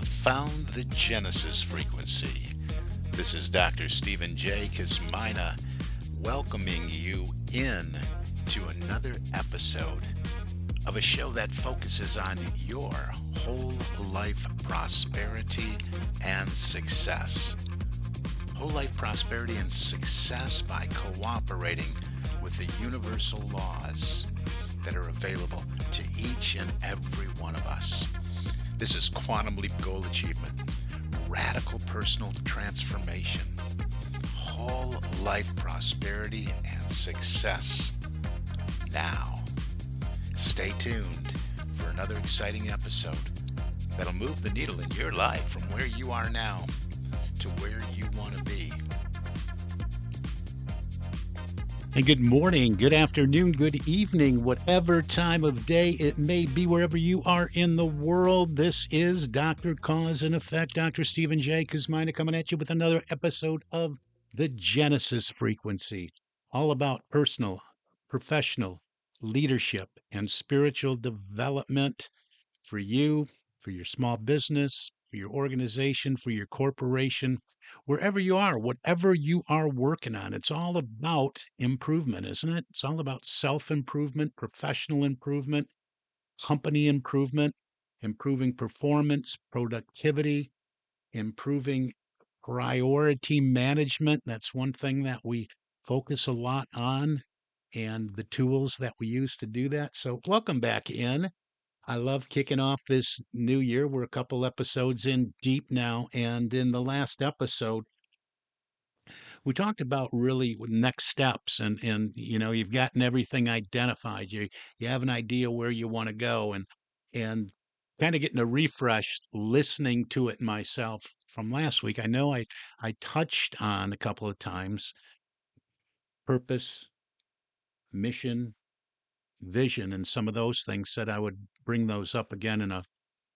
have found the Genesis frequency. This is Dr. Stephen J. Kazmina welcoming you in to another episode of a show that focuses on your whole life prosperity and success. Whole life prosperity and success by cooperating with the universal laws that are available to each and every one of us. This is Quantum Leap Goal Achievement, radical personal transformation, whole life prosperity and success. Now, stay tuned for another exciting episode that'll move the needle in your life from where you are now to where you want to be. And good morning, good afternoon, good evening, whatever time of day it may be, wherever you are in the world. This is Dr. Cause and Effect, Dr. Stephen J. Kuzmina coming at you with another episode of the Genesis Frequency, all about personal, professional, leadership, and spiritual development for you, for your small business, for your organization, for your corporation, wherever you are, whatever you are working on. It's all about improvement, isn't it? It's all about self improvement, professional improvement, company improvement, improving performance, productivity, improving priority management. That's one thing that we focus a lot on, and the tools that we use to do that. So, welcome back in. I love kicking off this new year. We're a couple episodes in deep now. And in the last episode, we talked about really next steps and you've gotten everything identified. You have an idea where you want to go and kind of getting a refresh listening to it myself from last week. I know I touched on a couple of times purpose, mission, vision, and some of those things. Said I would bring those up again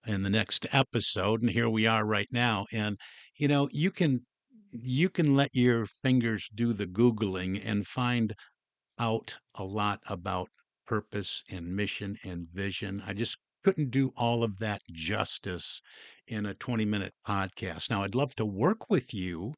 in the next episode, and here we are right now. And you can let your fingers do the googling and find out a lot about purpose and mission and vision. I just couldn't do all of that justice in a 20-minute podcast. Now I'd love to work with you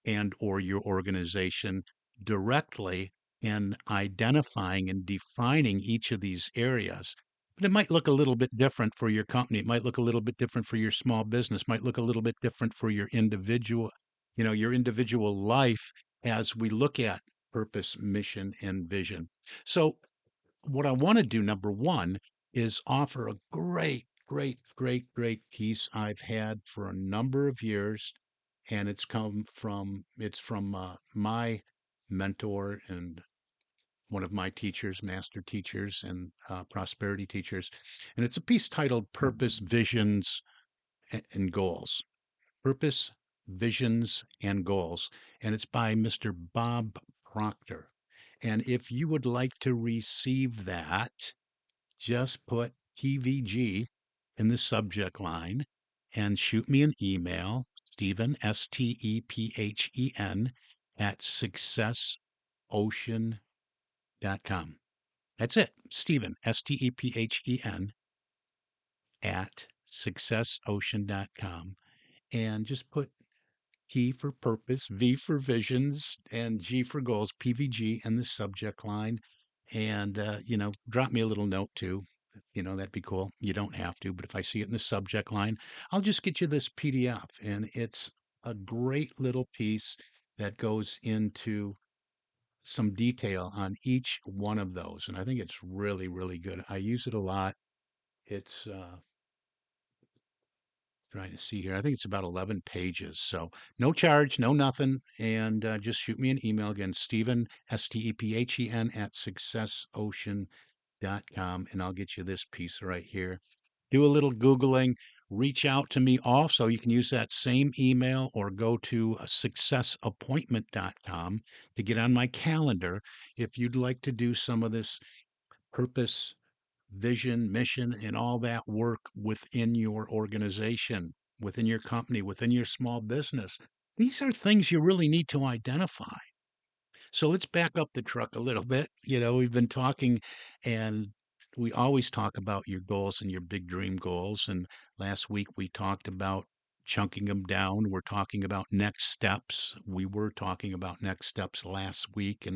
and or your organization directly in identifying and defining each of these areas. But it might look a little bit different for your company. It might look a little bit different for your small business, might look a little bit different for your individual life as we look at purpose, mission, and vision. So what I want to do, number one, is offer a great piece I've had for a number of years, and it's from my mentor and one of my teachers, master teachers, and prosperity teachers, and it's a piece titled "Purpose, Visions, and Goals." Purpose, Visions, and Goals, and it's by Mr. Bob Proctor. And if you would like to receive that, just put TVG in the subject line and shoot me an email, Stephen, Stephen, at successocean.com. That's it. Stephen, Stephen, at successocean.com. And just put P for purpose, V for visions, and G for goals, PVG in the subject line. And, drop me a little note too. That'd be cool. You don't have to, but if I see it in the subject line, I'll just get you this PDF. And it's a great little piece that goes into some detail on each one of those. And I think it's really, really good. I use it a lot. It's, trying to see here. I think it's about 11 pages. So no charge, no nothing. And just shoot me an email again, Stephen, Stephen, at successocean.com. And I'll get you this piece right here. Do a little Googling. Reach out to me also. You can use that same email or go to successappointment.com to get on my calendar if you'd like to do some of this purpose, vision, mission, and all that work within your organization, within your company, within your small business. These are things you really need to identify. So let's back up the truck a little bit. We've been talking and we always talk about your goals and your big dream goals. And last week we talked about chunking them down. We're talking about next steps. We were talking about next steps last week.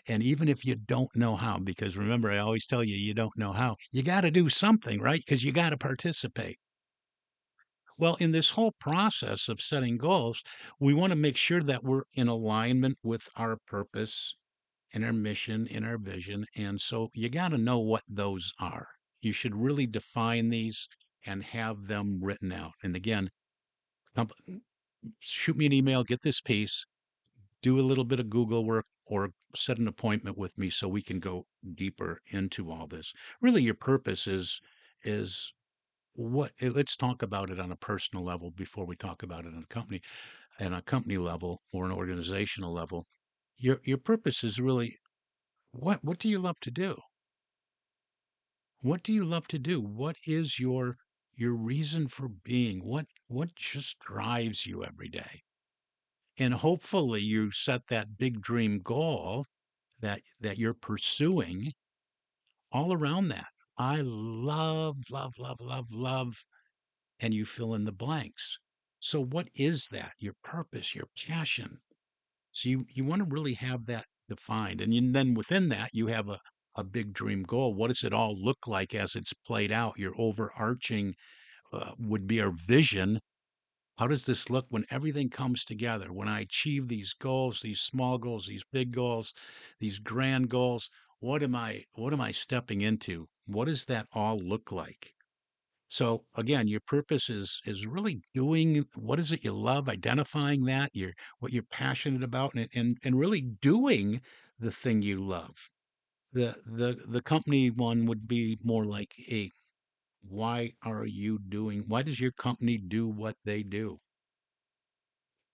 And even if you don't know how, because remember, I always tell you, you don't know how, you got to do something, right? Because you got to participate. Well, in this whole process of setting goals, we want to make sure that we're in alignment with our purpose and our mission and our vision. And so you got to know what those are. You should really define these and have them written out. And again, comp- shoot me an email, get this piece, do a little bit of Google work, or set an appointment with me so we can go deeper into all this. Really, your purpose is let's talk about it on a personal level before we talk about it on a company level or an organizational level. Your purpose is really what do you love to do? What do you love to do? What is your reason for being? What just drives you every day? And hopefully you set that big dream goal that you're pursuing all around that. I love, and you fill in the blanks. So what is that? Your purpose, your passion. So you want to really have that defined. And then within that, you have a big dream goal. What does it all look like as it's played out? Your overarching would be our vision. How does this look when everything comes together? When I achieve these goals, these small goals, these big goals, these grand goals, what am I stepping into? What does that all look like? So again, your purpose is really doing what is it you love, identifying that, what you're passionate about, and really doing the thing you love. The company one would be more like a why does your company do what they do?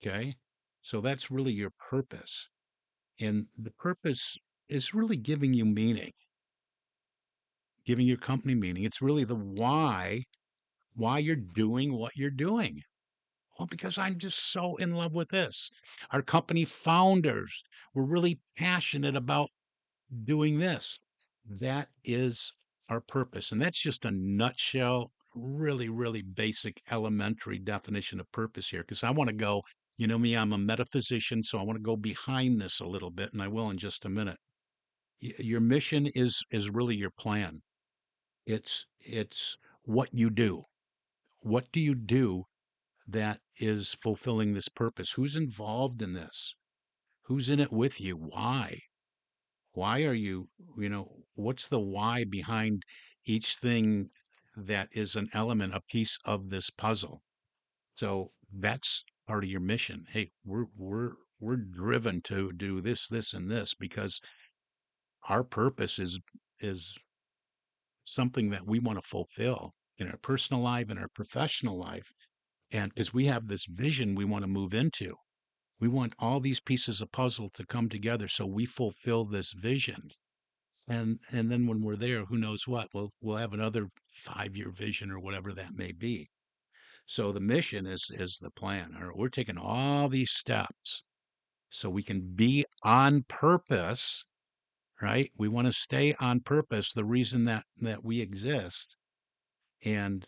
Okay. So that's really your purpose. And the purpose is really giving you meaning, giving your company meaning. It's really the why you're doing what you're doing. Well, because I'm just so in love with this. Our company founders were really passionate about doing this. That is our purpose. And that's just a nutshell, really, really basic elementary definition of purpose here. Because I want to go, you know me, I'm a metaphysician, so I want to go behind this a little bit, and I will in just a minute. Your mission is really your plan. It's what you do. What do you do that is fulfilling this purpose? Who's involved in this? Who's in it with you? Why? Why are what's the why behind each thing that is an element, a piece of this puzzle? So that's part of your mission. Hey, we're driven to do this, and this because our purpose is something that we want to fulfill in our personal life and our professional life. And because we have this vision we want to move into. We want all these pieces of puzzle to come together so we fulfill this vision. And then when we're there, who knows what? We'll have another 5-year vision or whatever that may be. So the mission is the plan. All right, we're taking all these steps so we can be on purpose, right? We want to stay on purpose, the reason that we exist, and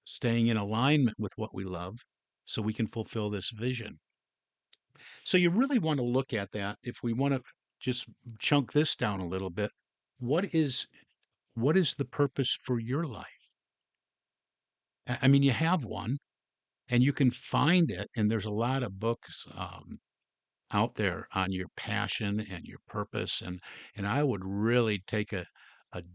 staying in alignment with what we love so we can fulfill this vision. So you really want to look at that if we want to just chunk this down a little bit. What is what is the purpose for your life? I mean, you have one and you can find it, and there's a lot of books out there on your passion and your purpose. And I would really take a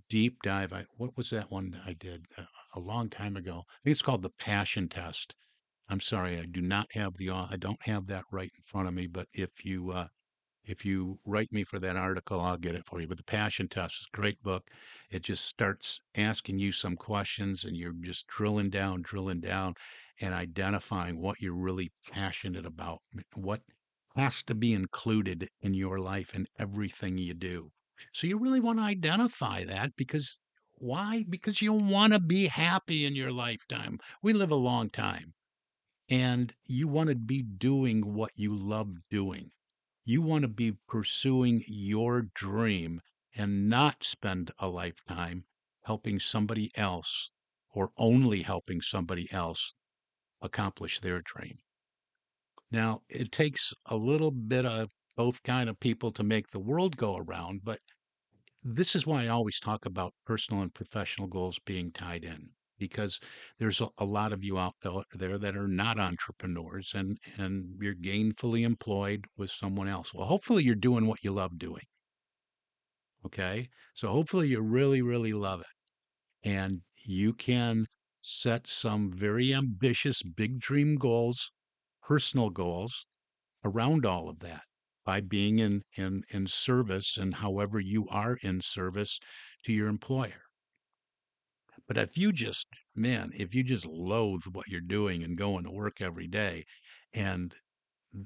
deep dive. What was that one I did a long time ago? I think it's called the Passion Test. I'm sorry, I do not have I don't have that right in front of me, but if you write me for that article, I'll get it for you. But the Passion Test is a great book. It just starts asking you some questions, and you're just drilling down, and identifying what you're really passionate about, what has to be included in your life and everything you do. So you really want to identify that because why? Because you want to be happy in your lifetime. We live a long time, and you want to be doing what you love doing. You want to be pursuing your dream and not spend a lifetime helping somebody else or only helping somebody else accomplish their dream. Now, it takes a little bit of both kind of people to make the world go around, but this is why I always talk about personal and professional goals being tied in because there's a lot of you out there that are not entrepreneurs and you're gainfully employed with someone else. Well, hopefully you're doing what you love doing. Okay. So hopefully you really, really love it and you can set some very ambitious, big dream goals, personal goals around all of that by being in service and however you are in service to your employer. But if you just, man, if you just loathe what you're doing and going to work every day and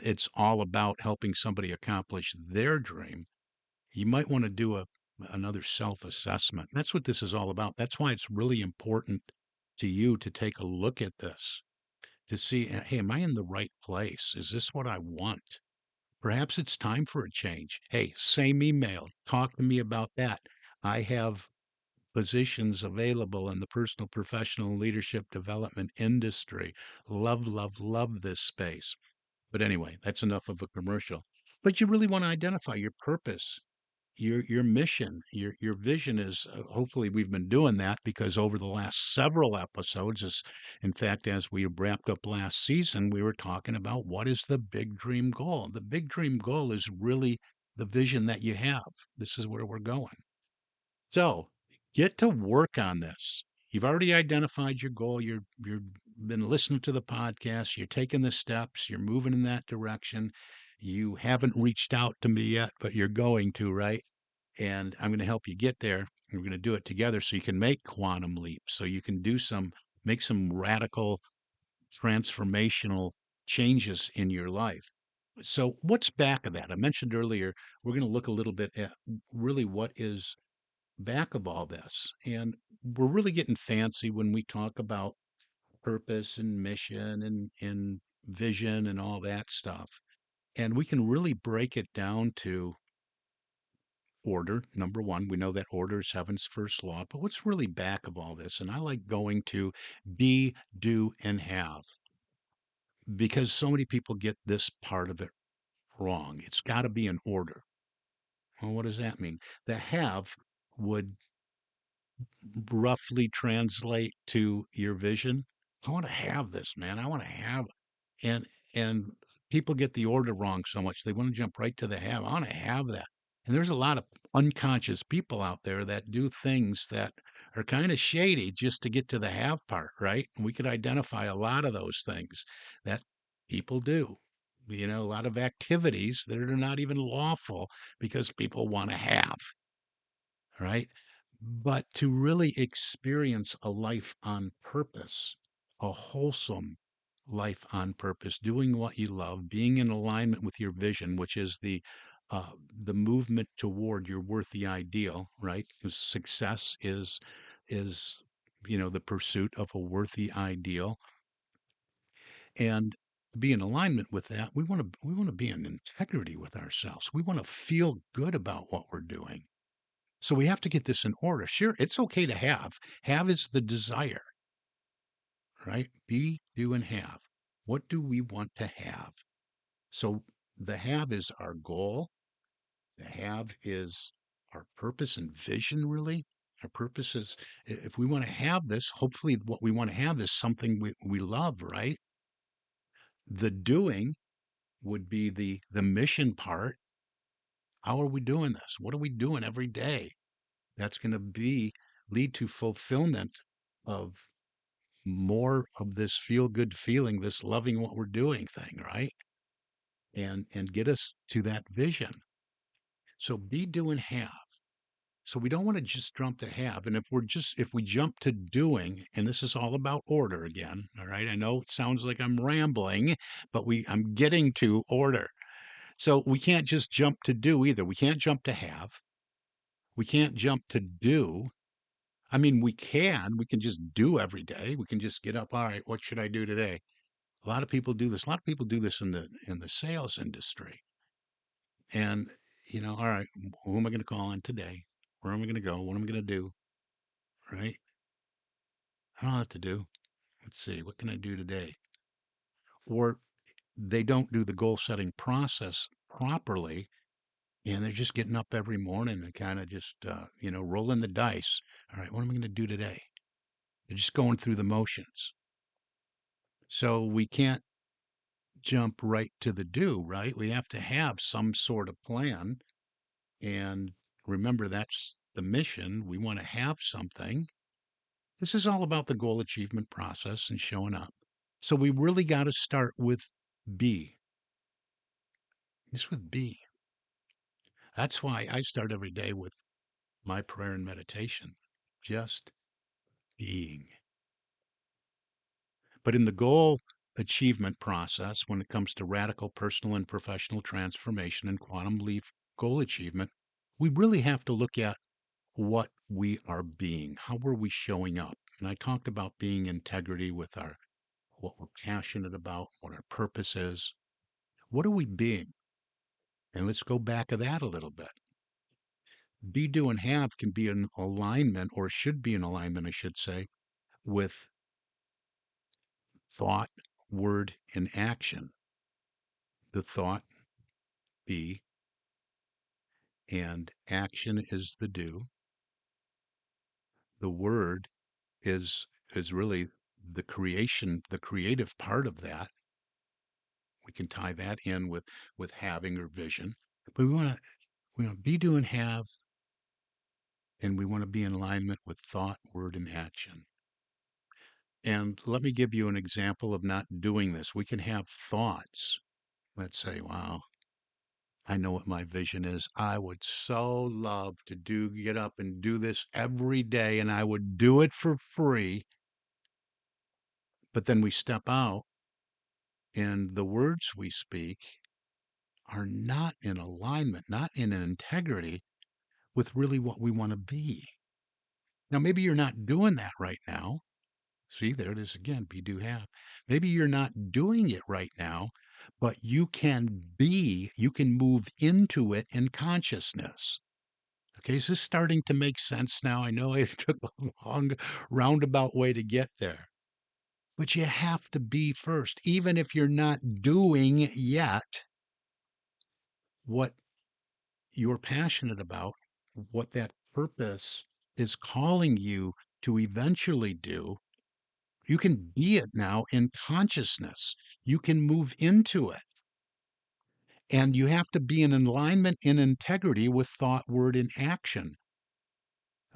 it's all about helping somebody accomplish their dream, you might want to do another self-assessment. That's what this is all about. That's why it's really important to you to take a look at this to see, hey, am I in the right place? Is this what I want? Perhaps it's time for a change. Hey, same email. Talk to me about that. I have positions available in the personal, professional leadership development industry. Love, love, love this space. But anyway, that's enough of a commercial. But you really want to identify your purpose, your mission, your vision is hopefully we've been doing that because over the last several episodes, as in fact as we wrapped up last season, we were talking about what is the big dream goal. The big dream goal is really the vision that you have. This is where we're going. So get to work on this. You've already identified your goal. You're been listening to the podcast. You're taking the steps. You're moving in that direction. You haven't reached out to me yet, but you're going to, right? And I'm going to help you get there. We're going to do it together so you can make quantum leaps, so you can make some radical transformational changes in your life. So, what's back of that? I mentioned earlier, we're going to look a little bit at really what is back of all this. And we're really getting fancy when we talk about purpose and mission and vision and all that stuff. And we can really break it down to order. Number one, we know that order is heaven's first law, but what's really back of all this? And I like going to be, do, and have because so many people get this part of it wrong. It's got to be in order. Well, what does that mean? The have would roughly translate to your vision. I want to have this, man. I want to have and and people get the order wrong so much they want to jump right to the have. I want to have that. And there's a lot of unconscious people out there that do things that are kind of shady just to get to the have part, right? And we could identify a lot of those things that people do. You know, a lot of activities that are not even lawful because people want to have, right? But to really experience a life on purpose, a wholesome life on purpose, doing what you love, being in alignment with your vision, which is the movement toward your worthy ideal, right? Because success is the pursuit of a worthy ideal, and be in alignment with that. We want to be in integrity with ourselves. We want to feel good about what we're doing. So we have to get this in order. Sure, it's okay to have. Have is the desire, right? Be, do, and have. What do we want to have? So the have is our goal. The have is our purpose and vision, really. Our purpose is if we want to have this, hopefully what we want to have is something we love, right? The doing would be the mission part. How are we doing this? What are we doing every day? That's going to lead to fulfillment of more of this feel good feeling, this loving what we're doing thing, right? And get us to that vision. So be, do, and have. So we don't want to just jump to have. And if we jump to doing, and this is all about order again, all right. I know it sounds like I'm rambling, but I'm getting to order. So we can't just jump to do either. We can't jump to have. We can't jump to do. I mean, we can just do every day. We can just get up. All right, what should I do today? A lot of people do this. A lot of people do this in the sales industry. And all right, who am I going to call on today? Where am I going to go? What am I going to do? right? I don't know what to do. Let's see, what can I do today? Or they don't do the goal setting process properly, and they're just getting up every morning and kind of just, rolling the dice. All right, what am I going to do today? They're just going through the motions. So we can't jump right to the do, right? We have to have some sort of plan. And remember, that's the mission. We want to have something. This is all about the goal achievement process and showing up. So we really got to start with B. Just with B. That's why I start every day with my prayer and meditation, just being. But in the goal achievement process, when it comes to radical personal and professional transformation and quantum leap goal achievement, we really have to look at what we are being. How are we showing up? And I talked about being integrity with our what we're passionate about, what our purpose is. What are we being? And let's go back of that a little bit. Be, do, and have can be in alignment, or should be in alignment, I should say, with thought, word, and action. The thought, be, and action is the do. The word is really the creative part of that. We can tie that in with having or vision. But we want to be, do, and have, and we want to be in alignment with thought, word, and action. And let me give you an example of not doing this. We can have thoughts. Let's say, wow, I know what my vision is. I would so love to get up and do this every day, and I would do it for free. But then we step out, and the words we speak are not in alignment, not in integrity with really what we want to be. Now, maybe you're not doing that right now. See, there it is again, be, do, have. Maybe you're not doing it right now, but you can move into it in consciousness. Okay, is this starting to make sense now? I know it took a long roundabout way to get there, but you have to be first, even if you're not doing yet what you're passionate about, what that purpose is calling you to eventually do. You can be it now in consciousness. You can move into it. And you have to be in alignment and integrity with thought, word, and action.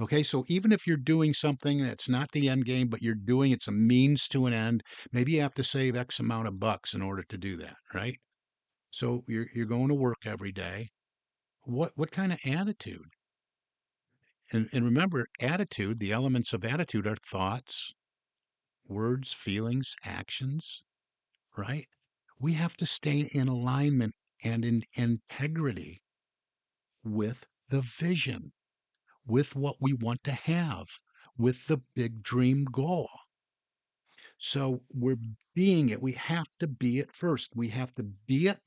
Okay, so even if you're doing something that's not the end game, but it's a means to an end, maybe you have to save X amount of bucks in order to do that, right? So you're going to work every day. What kind of attitude? And remember, attitude, the elements of attitude are thoughts, words, feelings, actions, right? We have to stay in alignment and in integrity with the vision, with what we want to have, with the big dream goal. So we're being it. We have to be it first. We have to be it.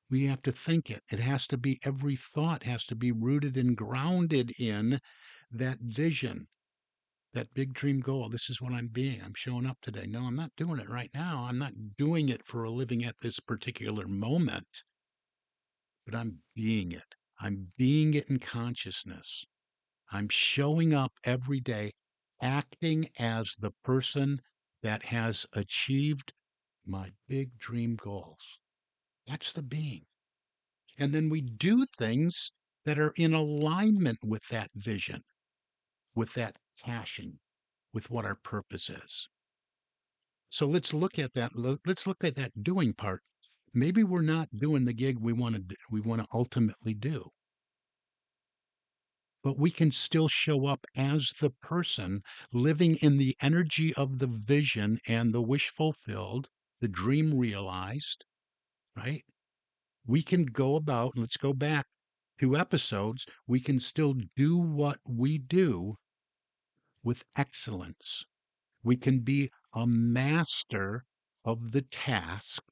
We have to think it. It has to be every thought has to be rooted and grounded in that vision, that big dream goal. This is what I'm being. I'm showing up today. No, I'm not doing it right now. I'm not doing it for a living at this particular moment, but I'm being it. I'm being it in consciousness. I'm showing up every day, acting as the person that has achieved my big dream goals. That's the being. And then we do things that are in alignment with that vision, with that passion, with what our purpose is. So let's look at that. Let's look at that doing part. Maybe we're not doing the gig we want to ultimately do, but we can still show up as the person living in the energy of the vision and the wish fulfilled, the dream realized, right? We can go about, and let's go back 2 episodes, we can still do what we do with excellence. We can be a master of the task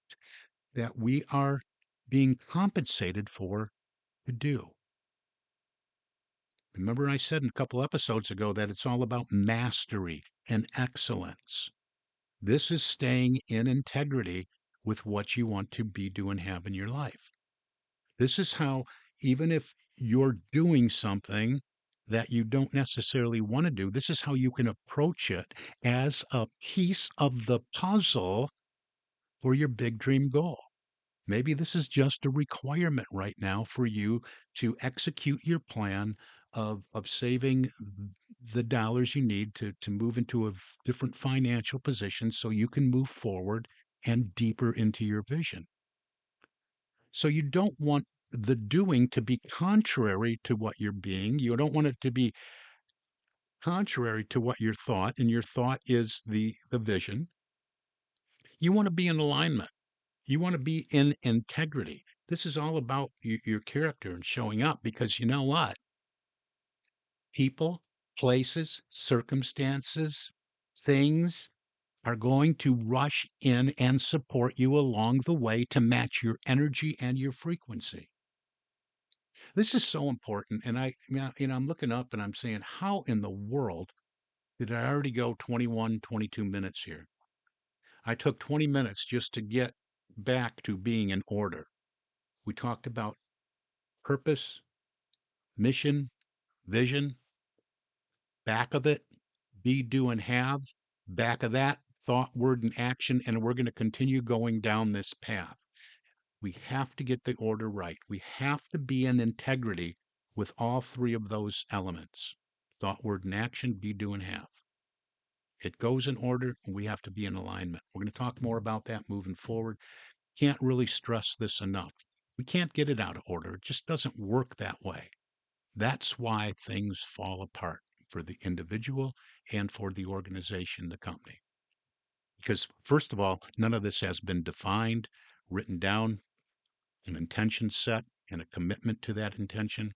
that we are being compensated for to do. Remember, I said a couple episodes ago that it's all about mastery and excellence. This is staying in integrity with what you want to be, do, and have in your life. This is how, even if you're doing something that you don't necessarily want to do, this is how you can approach it as a piece of the puzzle for your big dream goal. Maybe this is just a requirement right now for you to execute your plan of saving the dollars you need to move into a different financial position so you can move forward and deeper into your vision. So you don't want the doing to be contrary to what you're being. You don't want it to be contrary to what your thought, and your thought is the vision. You want to be in alignment. You want to be in integrity. This is all about your character and showing up, because you know what? People, places, circumstances, things are going to rush in and support you along the way to match your energy and your frequency. This is so important. And I'm looking up and I'm saying, how in the world did I already go 21, 22 minutes here? I took 20 minutes just to get back to being in order. We talked about purpose, mission, vision, back of it, be, do, and have, back of that, thought, word, and action. And we're going to continue going down this path. We have to get the order right. We have to be in integrity with all three of those elements: thought, word, and action, be, do, and have. It goes in order, and we have to be in alignment. We're going to talk more about that moving forward. Can't really stress this enough. We can't get it out of order. It just doesn't work that way. That's why things fall apart for the individual and for the organization, the company. Because, first of all, none of this has been defined, written down, an intention set, and a commitment to that intention,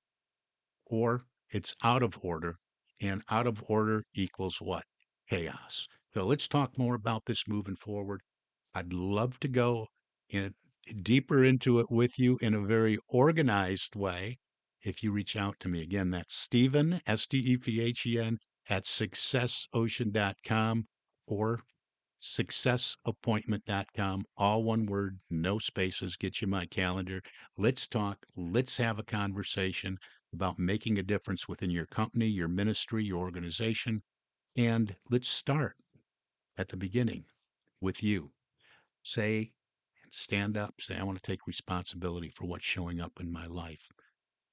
or it's out of order, and out of order equals what? Chaos. So let's talk more about this moving forward. I'd love to go in deeper into it with you in a very organized way. If you reach out to me again, that's Stephen, Stephen, at successocean.com or successappointment.com. All one word, no spaces, get you my calendar. Let's talk. Let's have a conversation about making a difference within your company, your ministry, your organization. And let's start at the beginning with you. Say and stand up. Say, I want to take responsibility for what's showing up in my life.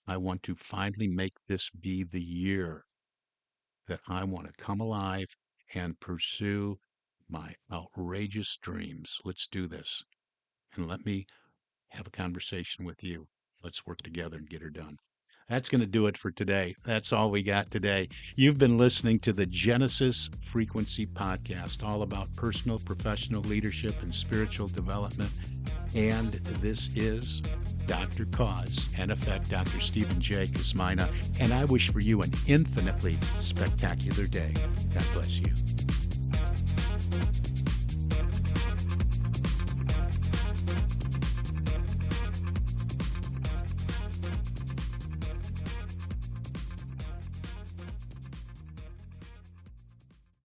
I want to finally make this be the year that I want to come alive and pursue my outrageous dreams. Let's do this. And let me have a conversation with you. Let's work together and get her done. That's going to do it for today. That's all we got today. You've been listening to the Genesis Frequency Podcast, all about personal, professional leadership and spiritual development. And this is Dr. Cause and Effect, Dr. Stephen J. Kosmina. And I wish for you an infinitely spectacular day. God bless you.